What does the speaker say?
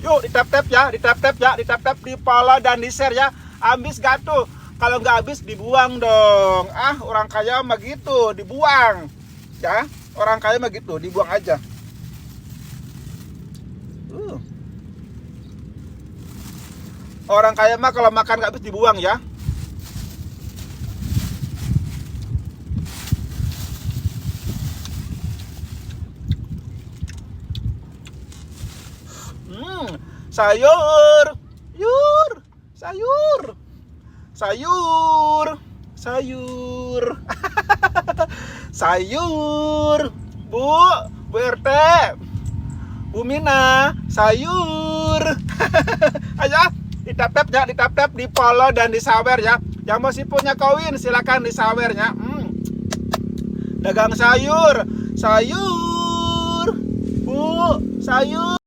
Yuk ditap-tap ya, ditap-tap ya, ditap-tap, di follow dan di share ya. Habis gak tuh? Kalau nggak habis dibuang dong. Ah, orang kaya mah gitu, dibuang. Ya, orang kaya mah gitu, dibuang aja. Orang kaya mah kalau makan nggak habis dibuang ya. Sayur, sayur, sayur, sayur, sayur, Bu RT, Bu Mina, sayur. Ayo, ditap-tap ya, ditap-tap, di follow dan di sawer ya. Yang masih punya koin silakan di sawernya. Dagang sayur, sayur, Bu, sayur.